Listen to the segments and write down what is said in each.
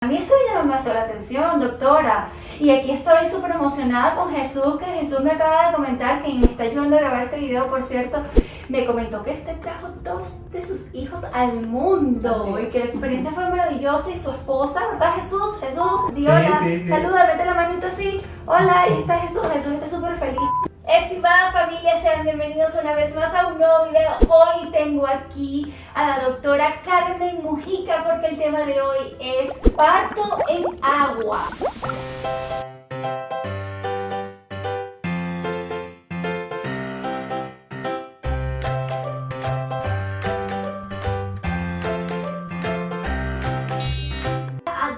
A mí esto me llama más la atención, doctora. Y aquí estoy súper emocionada con Jesús, que Jesús me acaba de comentar, que me está ayudando a grabar este video, por cierto. Me comentó que trajo 2 de sus hijos al mundo y que la experiencia fue maravillosa, y su esposa, ¿verdad, Jesús? Jesús, di hola, sí. saluda, mete la manito así. Hola, ahí está Jesús, Jesús está súper feliz. Estimada familia, sean bienvenidos una vez más a un nuevo video. Hoy tengo aquí a la doctora Carmen Mujica porque el tema de hoy es parto en agua.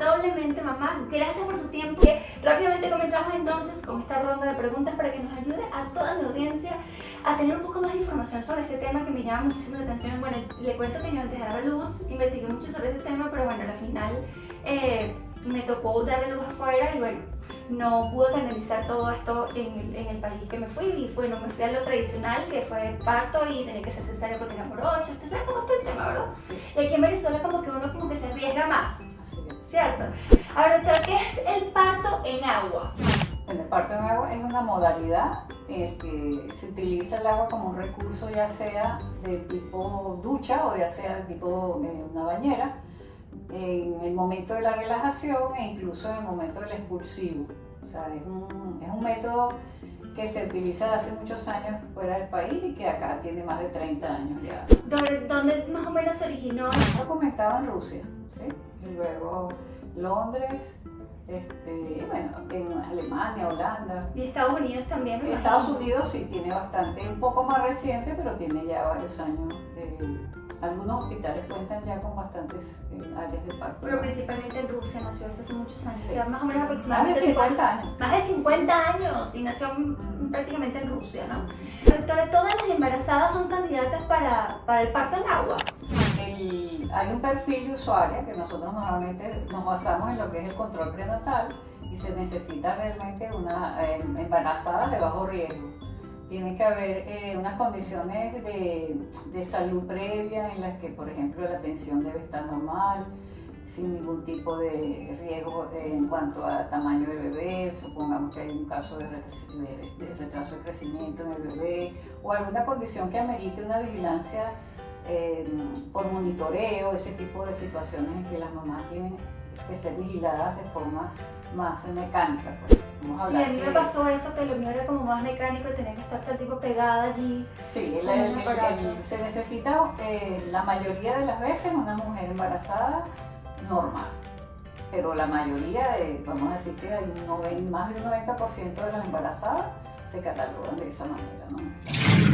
Doblemente, mamá, gracias por su tiempo. Rápidamente comenzamos entonces con esta ronda de preguntas para que nos ayude a toda mi audiencia a tener un poco más de información sobre este tema que me llama muchísimo la atención. Bueno, le cuento que yo antes de dar a luz investigué mucho sobre este tema, pero bueno, al final me tocó darle luz afuera y bueno, no pude canalizar todo esto en el país que me fui, y bueno, me fui a lo tradicional, que fue parto y tenía que ser cesárea porque era por 8. Usted sabe cómo está el tema, ¿verdad? Sí. Y aquí en Venezuela como que uno como que se arriesga más, Así es. ¿cierto? Ahora, doctora, ¿qué es el parto en agua? El parto en agua es una modalidad en la que se utiliza el agua como un recurso, ya sea de tipo ducha o ya sea de tipo una bañera, en el momento de la relajación e incluso en el momento del expulsivo. O sea, es un método que se utiliza desde hace muchos años fuera del país y que acá tiene más de 30 años ya. ¿Dónde más o menos se originó? Documentado en Rusia, ¿sí? Y luego Londres, bueno, en Alemania, Holanda. Y Estados Unidos también, me Estados imagino. Unidos sí tiene bastante, un poco más reciente, pero tiene ya varios años. Algunos hospitales cuentan ya con bastantes áreas de parto. Pero principalmente en Rusia nació esto hace muchos años, Sí. o sea, más o menos Más aproximadamente de 50 años. Más de 50 años y nació prácticamente en Rusia, ¿no? Doctora, ¿todas las embarazadas son candidatas para el parto en agua? Hay un perfil de usuaria que nosotros normalmente nos basamos en lo que es el control prenatal y se necesita realmente una embarazada de bajo riesgo. Tiene que haber unas condiciones de salud previa en las que, por ejemplo, la tensión debe estar normal, sin ningún tipo de riesgo en cuanto al tamaño del bebé. Supongamos que hay un caso de retraso de crecimiento en el bebé o alguna condición que amerite una vigilancia por monitoreo, ese tipo de situaciones en que las mamás tienen que ser vigiladas de forma más mecánica. Pues. Sí, a mí me pasó eso, que lo mío era como más mecánico y tenía que estar todo el tiempo pegada allí. Sí, se necesita la mayoría de las veces una mujer embarazada normal, pero la mayoría, vamos a decir que hay más de un 90% de las embarazadas se catalogan de esa manera, ¿no?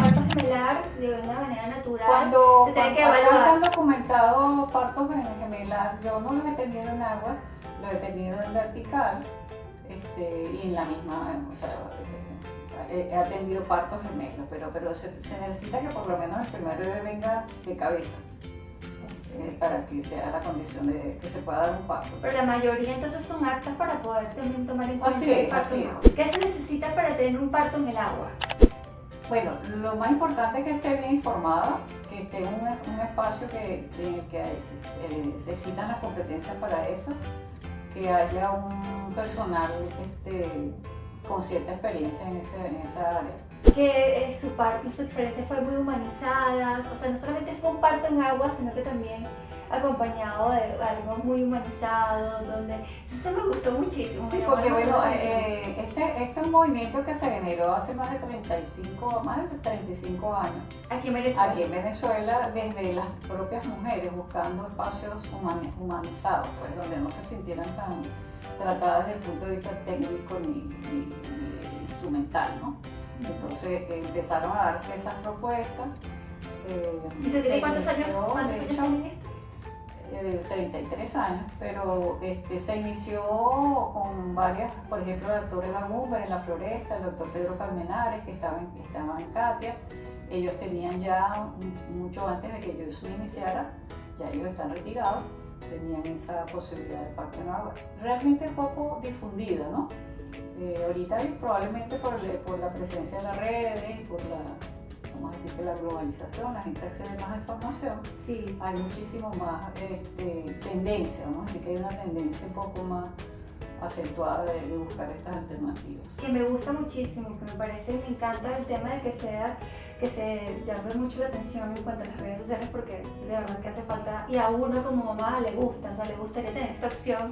Parto gemelar de una manera natural. Cuando evaluar. están documentados partos gemelar, yo no los he tenido en agua, los he tenido en vertical y en la misma, o sea, he atendido partos gemelos, pero se necesita que por lo menos el primer bebé venga de cabeza para que sea la condición de que se pueda dar un parto. Pero la mayoría entonces son aptas para poder también tomar en cuenta Así el es, parto. así ¿Qué se necesita para tener un parto en el agua? Bueno, lo más importante es que esté bien informada, que esté en un espacio en el que se existan las competencias para eso, que haya un personal con cierta experiencia en esa área. Que su experiencia fue muy humanizada, o sea, no solamente fue un parto en agua, sino que también acompañado de algo muy humanizado, donde eso me gustó muchísimo. Sí, porque bueno, este es un movimiento que se generó hace más de 35 años. Aquí en Venezuela. Aquí en Venezuela, desde las propias mujeres buscando espacios humanizados, pues donde no se sintieran tan tratadas desde el punto de vista técnico ni instrumental, ¿no? Entonces empezaron a darse esas propuestas. ¿Y usted tiene cuántos años tienen esto? 33 años, pero se inició con varias, por ejemplo, el doctor Eva Gumber en La Floresta, el doctor Pedro Carmenares, que estaba en Katia. Ellos tenían ya, mucho antes de que yo me iniciara, ya ellos están retirados, tenían esa posibilidad de parto en agua. Realmente poco difundida, ¿no? Ahorita probablemente por la presencia de las redes, por vamos a decir que la globalización, la gente accede más a información, Sí. hay muchísimo más tendencia, vamos a decir que hay una tendencia un poco más acentuada de buscar estas alternativas. Que me gusta muchísimo, que me parece, me encanta el tema de que se llame mucho la atención en cuanto a las redes sociales, porque de verdad que hace falta, y a uno como mamá le gusta, o sea, le gustaría tener esta opción,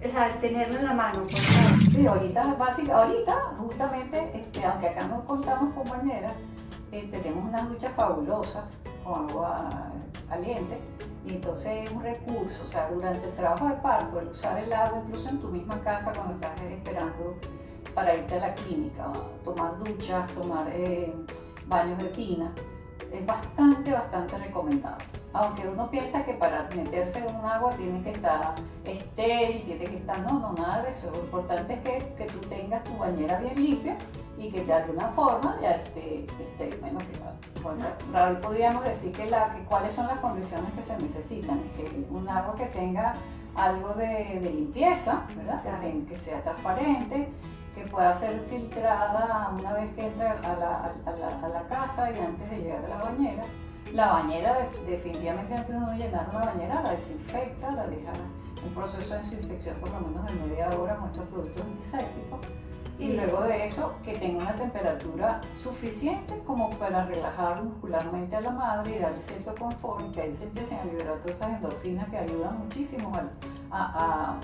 o sea, tenerlo en la mano, por favor. Sí, ahorita justamente, aunque acá no contamos con bañera, tenemos unas duchas fabulosas con agua caliente, y entonces es un recurso, o sea, durante el trabajo de parto, el usar el agua incluso en tu misma casa cuando estás esperando para irte a la clínica, tomar duchas, tomar baños de tina, es bastante recomendado. Aunque uno piensa que para meterse en un agua tiene que estar estéril, tiene que estar, no, nada de eso. Lo importante es que tú tengas tu bañera bien limpia y que de alguna forma ya esté menos privada. Ahí podríamos decir que cuáles son las condiciones que se necesitan. Que un agua que tenga algo de limpieza, ¿verdad? Claro. Que sea transparente, que pueda ser filtrada una vez que entra a la casa y antes de llegar a la bañera. La bañera, definitivamente antes de uno llenar una bañera, la desinfecta, la deja en un proceso de desinfección por lo menos de media hora con estos productos antisépticos. Y luego de eso, que tenga una temperatura suficiente como para relajar muscularmente a la madre y darle cierto confort y que ahí se empiecen a liberar todas esas endorfinas que ayudan muchísimo a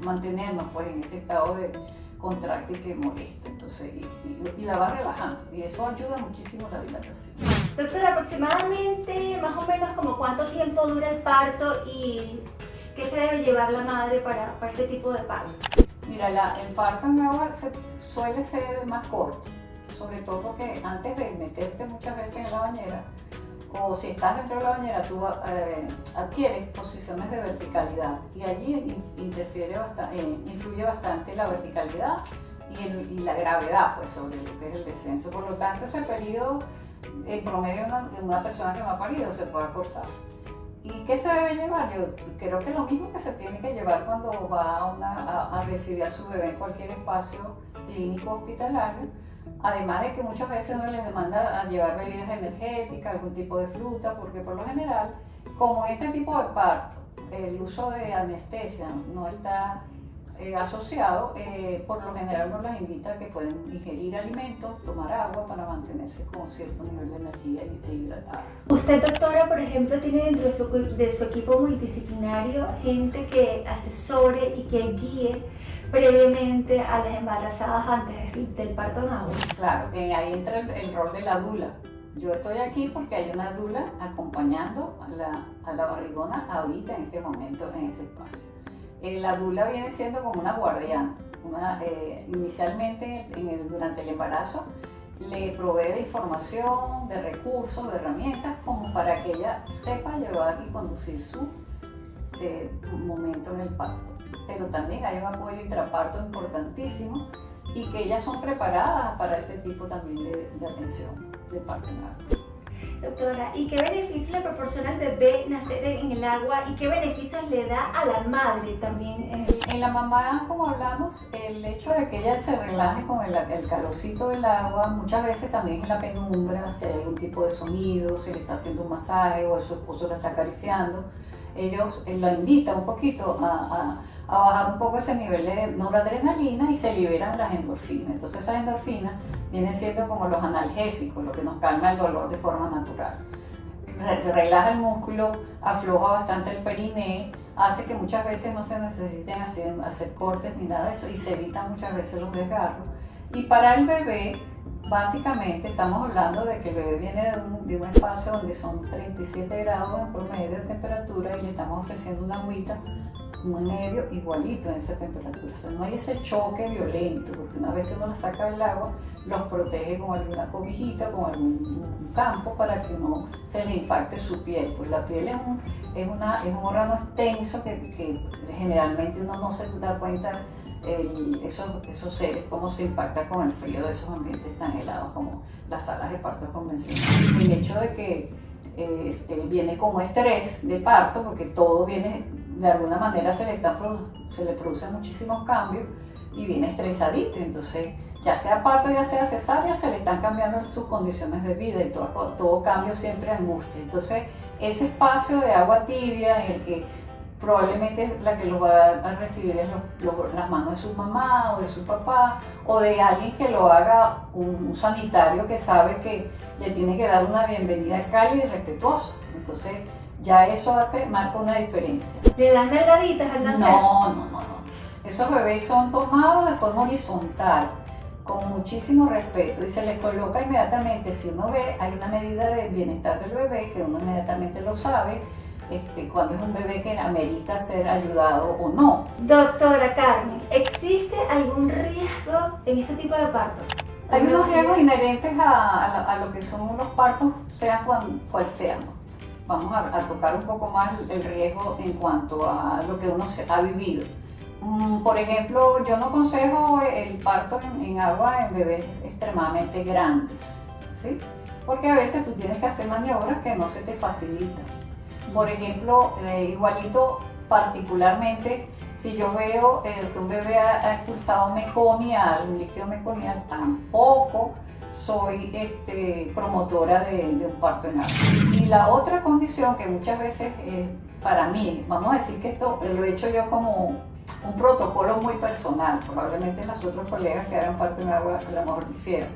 mantenernos pues, en ese estado de contráctil que molesta. Entonces, y la va relajando y eso ayuda muchísimo a la dilatación. Doctora, aproximadamente, más o menos, como cuánto tiempo dura el parto y qué se debe llevar la madre para este tipo de parto. Mira, el parto en agua suele ser más corto, sobre todo porque antes de meterte muchas veces en la bañera, o si estás dentro de la bañera, tú adquieres posiciones de verticalidad y allí influye bastante la verticalidad y la gravedad pues, sobre lo que es el descenso. Por lo tanto, ese periodo en promedio de una persona que no ha parido se puede acortar. ¿Y qué se debe llevar? Yo creo que lo mismo que se tiene que llevar cuando va a recibir a su bebé en cualquier espacio clínico hospitalario, además de que muchas veces uno les demanda a llevar bebidas energéticas, algún tipo de fruta, porque por lo general, como en este tipo de parto, el uso de anestesia no está asociado, por lo general uno las invita a que pueden ingerir alimentos, tomar agua para mantenerse con cierto nivel de energía y hidratadas. Usted, doctora, por ejemplo, tiene dentro de su equipo multidisciplinario gente que asesore y que guíe previamente a las embarazadas antes del parto en agua. Claro, ahí entra el rol de la dula. Yo estoy aquí porque hay una dula acompañando a la barrigona ahorita en este momento en ese espacio. La dula viene siendo como una guardiana. Inicialmente durante el embarazo le provee de información, de recursos, de herramientas como para que ella sepa llevar y conducir su momento en el parto. Pero también hay un apoyo intraparto importantísimo y que ellas son preparadas para este tipo también de atención de parto en agua. Doctora, ¿y qué beneficios le proporciona al bebé nacer en el agua y qué beneficios le da a la madre también? En la mamá, como hablamos, el hecho de que ella se relaje con el calorcito del agua, muchas veces también en la penumbra, si hay algún tipo de sonido, si le está haciendo un masaje o su esposo la está acariciando, ellos la invitan un poquito a bajar un poco ese nivel de noradrenalina y se liberan las endorfinas. Entonces esas endorfinas vienen siendo como los analgésicos, lo que nos calma el dolor de forma natural. Relaja el músculo, afloja bastante el periné, hace que muchas veces no se necesiten hacer cortes ni nada de eso y se evitan muchas veces los desgarros. Y para el bebé, básicamente estamos hablando de que el bebé viene de un espacio donde son 37 grados en promedio de temperatura y le estamos ofreciendo una agüita muy medio igualito en esa temperatura. O sea, no hay ese choque violento, porque una vez que uno los saca del agua, los protege con alguna cobijita, con algún campo para que no se les impacte su piel. Pues la piel es un órgano extenso que generalmente uno no se da cuenta esos seres cómo se impacta con el frío de esos ambientes tan helados como las salas de parto convencionales. El hecho de que viene como estrés de parto, porque todo viene, de alguna manera se le producen muchísimos cambios y viene estresadito, entonces ya sea parto, ya sea cesárea, se le están cambiando sus condiciones de vida y todo cambio siempre angustia. Entonces, ese espacio de agua tibia en el que probablemente la que lo va a recibir es las manos de su mamá o de su papá o de alguien que lo haga un sanitario que sabe que le tiene que dar una bienvenida cálida y respetuosa. Entonces, ya eso marca una diferencia. ¿Le dan delgaditas al nacer? No. Esos bebés son tomados de forma horizontal, con muchísimo respeto, y se les coloca inmediatamente. Si uno ve, hay una medida de bienestar del bebé que uno inmediatamente lo sabe, cuando es un bebé que amerita ser ayudado o no. Doctora Carmen, ¿existe algún riesgo en este tipo de parto? Hay unos riesgos inherentes a lo que son los partos, sean cual sean. Vamos a tocar un poco más el riesgo en cuanto a lo que uno ha vivido. Por ejemplo, yo no aconsejo el parto en agua en bebés extremadamente grandes, ¿sí? Porque a veces tú tienes que hacer maniobras que no se te facilitan. Por ejemplo, igualito particularmente, si yo veo que un bebé ha expulsado meconial, un líquido meconial, tampoco soy promotora de un parto en agua. Y la otra condición que muchas veces para mí, vamos a decir que esto lo he hecho yo como un protocolo muy personal, probablemente los otros colegas que hagan parto en agua a lo mejor difieran.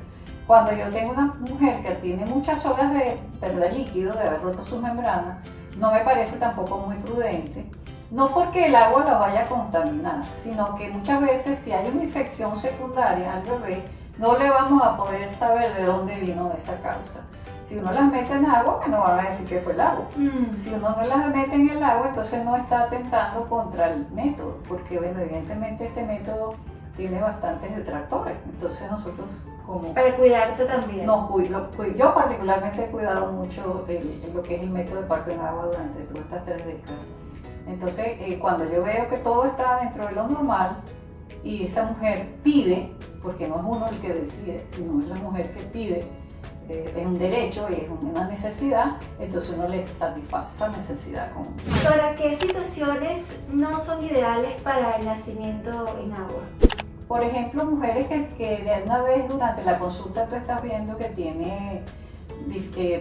Cuando yo tengo una mujer que tiene muchas horas de perder líquido, de haber roto sus membranas, no me parece tampoco muy prudente, no porque el agua la vaya a contaminar, sino que muchas veces si hay una infección secundaria al bebé, no le vamos a poder saber de dónde vino esa causa. Si uno las mete en agua, que no van a decir que fue el agua. Si uno no las mete en el agua, entonces no está atentando contra el método, porque bueno, evidentemente este método tiene bastantes detractores. Entonces nosotros para cuidarse también. Yo particularmente he cuidado mucho lo que es el método de parto en agua durante todas estas 3 décadas. Entonces, cuando yo veo que todo está dentro de lo normal y esa mujer pide, porque no es uno el que decide, sino es la mujer que pide, es un derecho y es una necesidad, entonces uno le satisface esa necesidad. ¿Para qué situaciones no son ideales para el nacimiento en agua? Por ejemplo, mujeres que de una vez durante la consulta tú estás viendo que tiene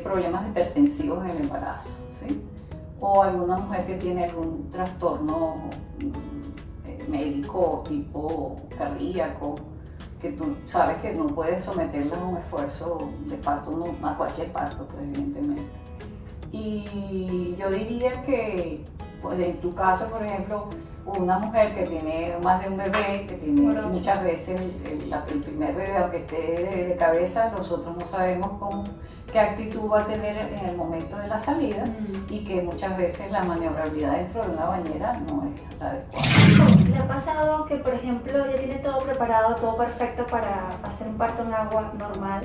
problemas hipertensivos en el embarazo, ¿sí? O alguna mujer que tiene algún trastorno médico tipo cardíaco, que tú sabes que no puedes someterla a un esfuerzo de parto, a cualquier parto, pues, evidentemente. Y yo diría que, pues, en tu caso, por ejemplo, una mujer que tiene más de un bebé, que tiene muchas veces el primer bebé, aunque esté de cabeza, nosotros no sabemos qué actitud va a tener en el momento de la salida y que muchas veces la maniobrabilidad dentro de una bañera no es la adecuada. ¿Le ha pasado que, por ejemplo, ya tiene todo preparado, todo perfecto para hacer un parto en agua normal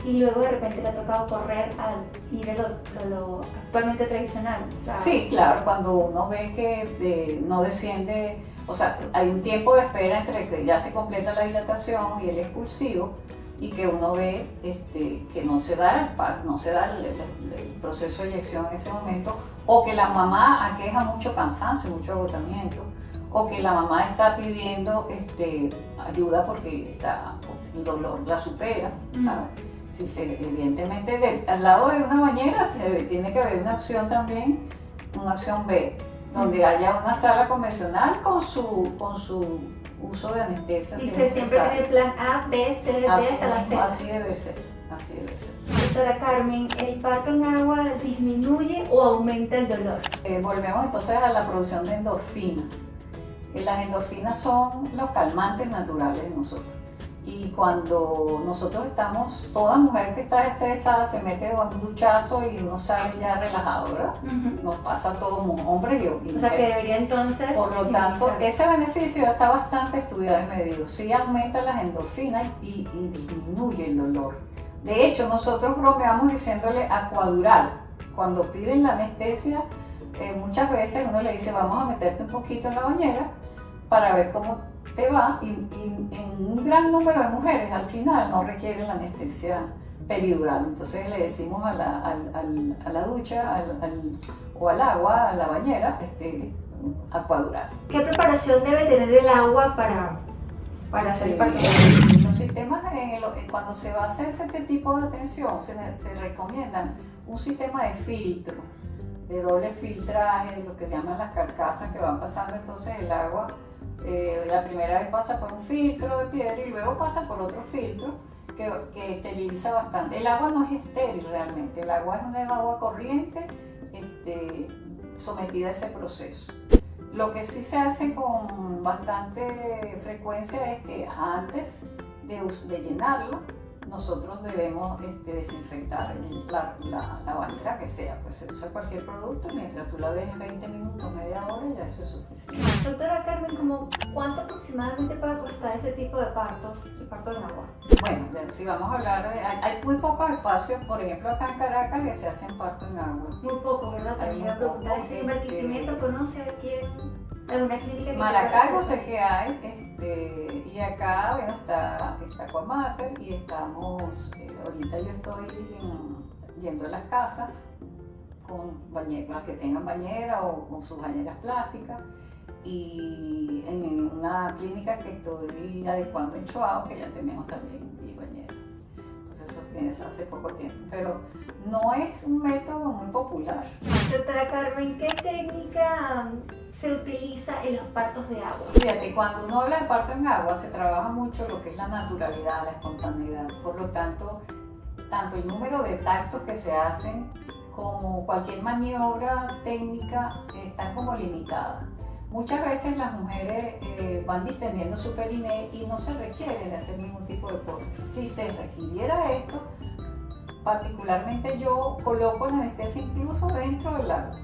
y luego de repente le ha tocado correr al ir a lo actualmente tradicional? Sí, claro, cuando uno ve que no desciende, o sea, hay un tiempo de espera entre que ya se completa la dilatación y el expulsivo y que uno ve que no se da el proceso de eyección en ese momento, o que la mamá aqueja mucho cansancio, mucho agotamiento, o que la mamá está pidiendo ayuda porque el dolor la supera, ¿sabes? Evidentemente al lado de una bañera tiene que haber una opción también, una opción B, donde haya una sala convencional con su uso de anestesia. Y usted siempre tiene el plan A, B, C, D hasta la Z. Así debe ser. Doctora Carmen, ¿el parto en agua disminuye o aumenta el dolor? Volvemos entonces a la producción de endorfinas. Las endorfinas son los calmantes naturales de nosotros. Y cuando nosotros toda mujer que está estresada se mete a un duchazo y uno sale ya relajado, ¿verdad? Nos pasa a todos, hombres y mujeres. O sea que debería entonces... Por lo tanto, ese beneficio ya está bastante estudiado y medido. Sí aumenta las endorfinas y disminuye el dolor. De hecho, nosotros bromeamos diciéndole acuadural. Cuando piden la anestesia, muchas veces uno le dice vamos a meterte un poquito en la bañera para ver cómo te va, y en un gran número de mujeres al final no requieren la anestesia peridural. Entonces le decimos a la ducha o al agua, a la bañera, acuadural. ¿Qué preparación debe tener el agua para hacer el parto? sistemas, cuando se va a hacer este tipo de atención, se recomiendan un sistema de filtro, de doble filtraje, lo que se llaman las carcasas que van pasando entonces el agua. La primera vez pasa por un filtro de piedra y luego pasa por otro filtro que esteriliza bastante. El agua no es estéril realmente, el agua es una agua corriente sometida a ese proceso. Lo que sí se hace con bastante frecuencia es que antes de llenarlo, nosotros debemos desinfectar la bañera que sea, pues se usa cualquier producto, mientras tú la dejes 20 minutos, media hora, ya eso es suficiente. Doctora Carmen, ¿cuánto aproximadamente puede costar ese tipo de partos, el parto en agua? Bueno, si vamos a hablar hay muy pocos espacios, por ejemplo acá en Caracas, que se hacen parto en agua. Muy poco, ¿verdad? Hay También iba a muy preguntar, poco, ¿ese Barquisimeto conoce aquí alguna clínica que Maracaibo sé que hay, y acá bueno, está Cuamater y estamos, ahorita yo estoy yendo a las casas con las que tengan bañera o con sus bañeras plásticas, y en una clínica que estoy adecuando en Choao, que ya tenemos también bañera. Entonces eso viene hace poco tiempo, pero no es un método muy popular. Doctora Carmen, ¿qué técnica se utiliza en los partos de agua? Fíjate, cuando uno habla de parto en agua se trabaja mucho lo que es la naturalidad, la espontaneidad. Por lo tanto el número de tactos que se hacen como cualquier maniobra técnica están como limitadas. Muchas veces las mujeres van distendiendo su periné y no se requiere de hacer ningún tipo de corte. Si se requiriera esto, particularmente yo coloco la anestesia incluso dentro del agua.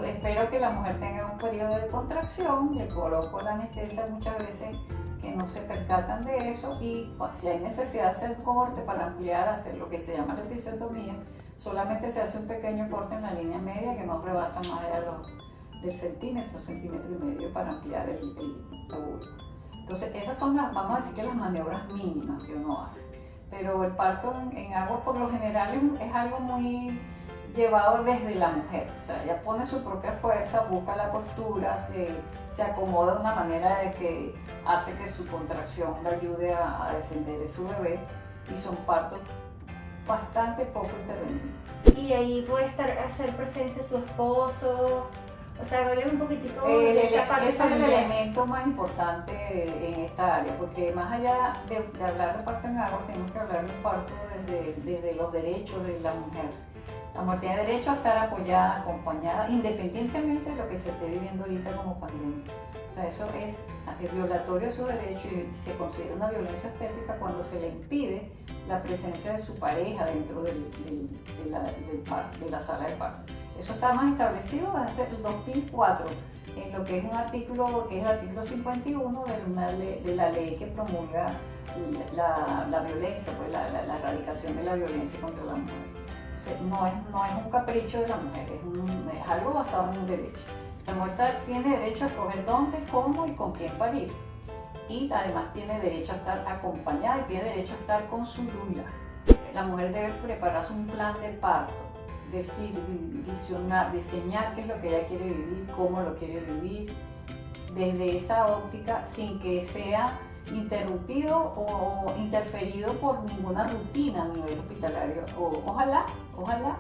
Espero que la mujer tenga un periodo de contracción, le coloco la anestesia muchas veces que no se percatan de eso, y si hay necesidad de hacer corte para ampliar, hacer lo que se llama la episiotomía, solamente se hace un pequeño corte en la línea media que no rebasa más allá del centímetro y medio para ampliar el óvulo. Entonces esas son vamos a decir que las maniobras mínimas que uno hace. Pero el parto en agua por lo general es algo muy llevado desde la mujer, o sea, ella pone su propia fuerza, busca la postura, se acomoda de una manera de que hace que su contracción le ayude a descender de su bebé, y son partos bastante poco intervenidos. Y ahí puede hacer presencia su esposo, o sea, háblame un poquitico de esa parte. Ese es el elemento más importante en esta área, porque más allá de hablar de parto en agua, tenemos que hablar de parto desde los derechos de la mujer. La mujer tiene derecho a estar apoyada, acompañada, independientemente de lo que se esté viviendo ahorita como pandemia. O sea, eso es violatorio de su derecho, y se considera una violencia obstétrica cuando se le impide la presencia de su pareja dentro de la sala de parto. Eso está más establecido desde el 2004, en lo que es un artículo, que es el artículo 51 de la ley que promulga la violencia, pues la erradicación de la violencia contra la mujer. No es un capricho de la mujer, es algo basado en un derecho. La mujer tiene derecho a escoger dónde, cómo y con quién parir. Y además tiene derecho a estar acompañada y tiene derecho a estar con su dula. La mujer debe prepararse un plan de parto, decir, diseñar qué es lo que ella quiere vivir, cómo lo quiere vivir, desde esa óptica, sin que sea interrumpido o interferido por ninguna rutina a nivel hospitalario. Ojalá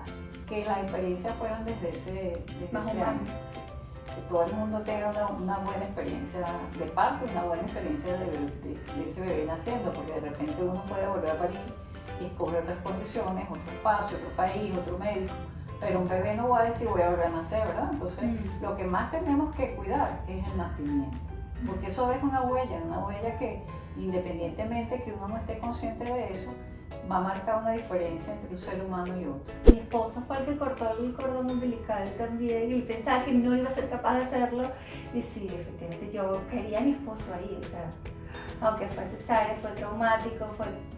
que las experiencias fueran desde ese ámbito. Sí. Que todo el mundo tenga una buena experiencia de parto y una buena experiencia de ese bebé naciendo, porque de repente uno puede volver a parir y escoge otras condiciones, otro espacio, otro país, otro médico, pero un bebé no va a decir voy a volver a nacer, ¿verdad? Entonces lo que más tenemos que cuidar es el nacimiento, porque eso deja una huella que independientemente que uno no esté consciente de eso, va a marcar una diferencia entre un ser humano y otro. Mi esposo fue el que cortó el cordón umbilical también, y pensaba que no iba a ser capaz de hacerlo, y sí, efectivamente yo quería a mi esposo ahí, o sea, aunque fue cesárea, fue traumático,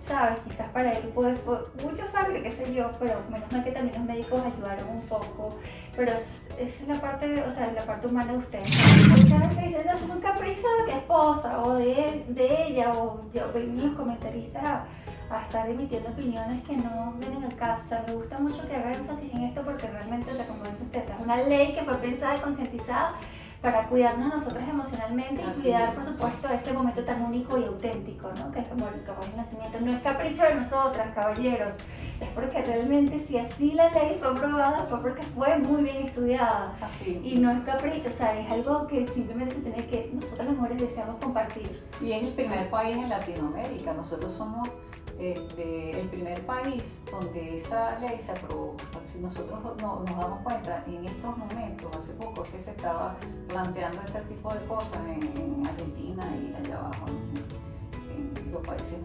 sabes, quizás para él fue mucha sangre, qué sé yo, pero menos mal que también los médicos ayudaron un poco, pero esa es la parte, o sea, la parte humana de ustedes. Muchas veces dicen, no, es un capricho de mi esposa, o de ella, o yo ven los comentaristas a estar emitiendo opiniones que no vienen al caso. O sea, me gusta mucho que haga énfasis en esto, porque realmente, o sea, como dice usted, es una ley que fue pensada y concientizada para cuidarnos a nosotros emocionalmente y Así cuidar, es. por supuesto, ese momento tan único y auténtico, ¿no? Que es como el nacimiento. No es capricho de nosotras, caballeros, es porque realmente si así la ley fue aprobada fue porque fue muy bien estudiada. Así. Y no es capricho, o sea, es algo que simplemente se tiene que, nosotras las mujeres deseamos compartir. Y es el primer país en Latinoamérica. Nosotros somos el primer país donde esa ley se aprobó. Si nosotros nos damos cuenta, en estos momentos, hace poco, es que se estaba planteando este tipo de cosas en Argentina y allá abajo, en los países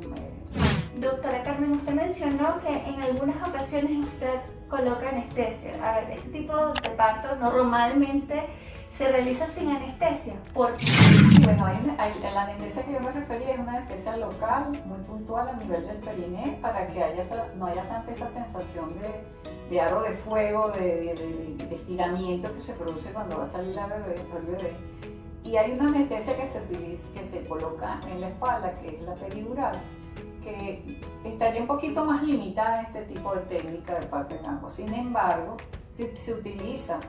Doctora Carmen, usted mencionó que en algunas ocasiones usted coloca anestesia. A ver, este tipo de parto normalmente se realiza sin anestesia. ¿Por qué? Bueno, la anestesia que yo me refería es una anestesia local, muy puntual a nivel del periné, para que no haya tanta esa sensación de aro de fuego, de estiramiento que se produce cuando va a salir el bebé. Y hay una anestesia que se utiliza, que se coloca en la espalda, que es la peridural, que estaría un poquito más limitada en este tipo de técnica de parto en agua. Sin embargo, si se utiliza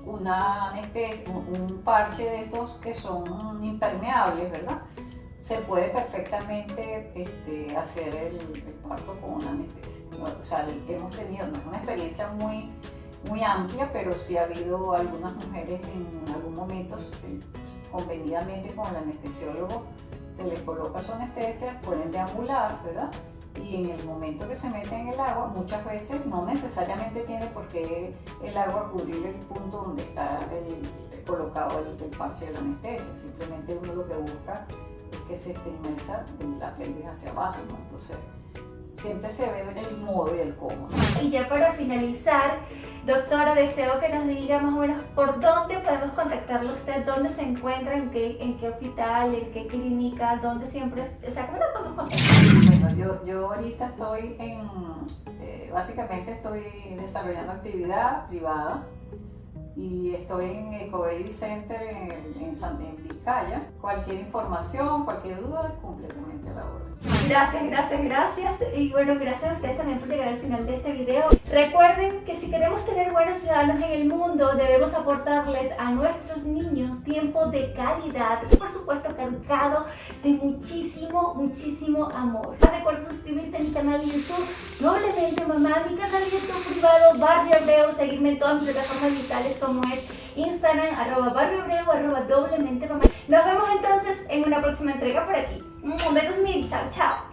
una anestesia, un parche de estos que son impermeables, ¿verdad? Se puede perfectamente hacer el parto con una anestesia. O sea, hemos tenido, no es una experiencia muy amplia, pero sí ha habido algunas mujeres en algún momento convenidamente con el anestesiólogo se les coloca su anestesia, pueden deambular, ¿verdad? Y en el momento que se mete en el agua, muchas veces no necesariamente tiene por qué el agua cubrir el punto donde está colocado el parche de la anestesia, simplemente uno lo que busca es que se esté inmersa la pelvis hacia abajo, ¿no? Entonces, siempre se ve el modo y el cómo, ¿no? Y ya para finalizar, doctora, deseo que nos diga más o menos por dónde podemos contactarlo a usted, dónde se encuentra, en qué hospital, en qué clínica, dónde siempre, o sea, ¿cómo lo podemos contactar? Bueno, yo ahorita estoy básicamente estoy desarrollando actividad privada y estoy en Ecobaby Center en Vizcaya. Cualquier información, cualquier duda, completamente a la orden. Gracias. Y bueno, gracias a ustedes también por llegar al final de este video. Recuerden que si queremos tener buenos ciudadanos en el mundo, debemos aportarles a nuestros niños tiempo de calidad y por supuesto cargado de muchísimo amor. Recuerda suscribirte a mi canal de YouTube, Doblemente Mamá, mi canal de YouTube privado, Barrio Hebreo, seguirme en todas mis plataformas digitales como es Instagram, @BarrioHebreo, @Doblemente Mamá. Nos vemos entonces en una próxima entrega por aquí. Besos mil, chao.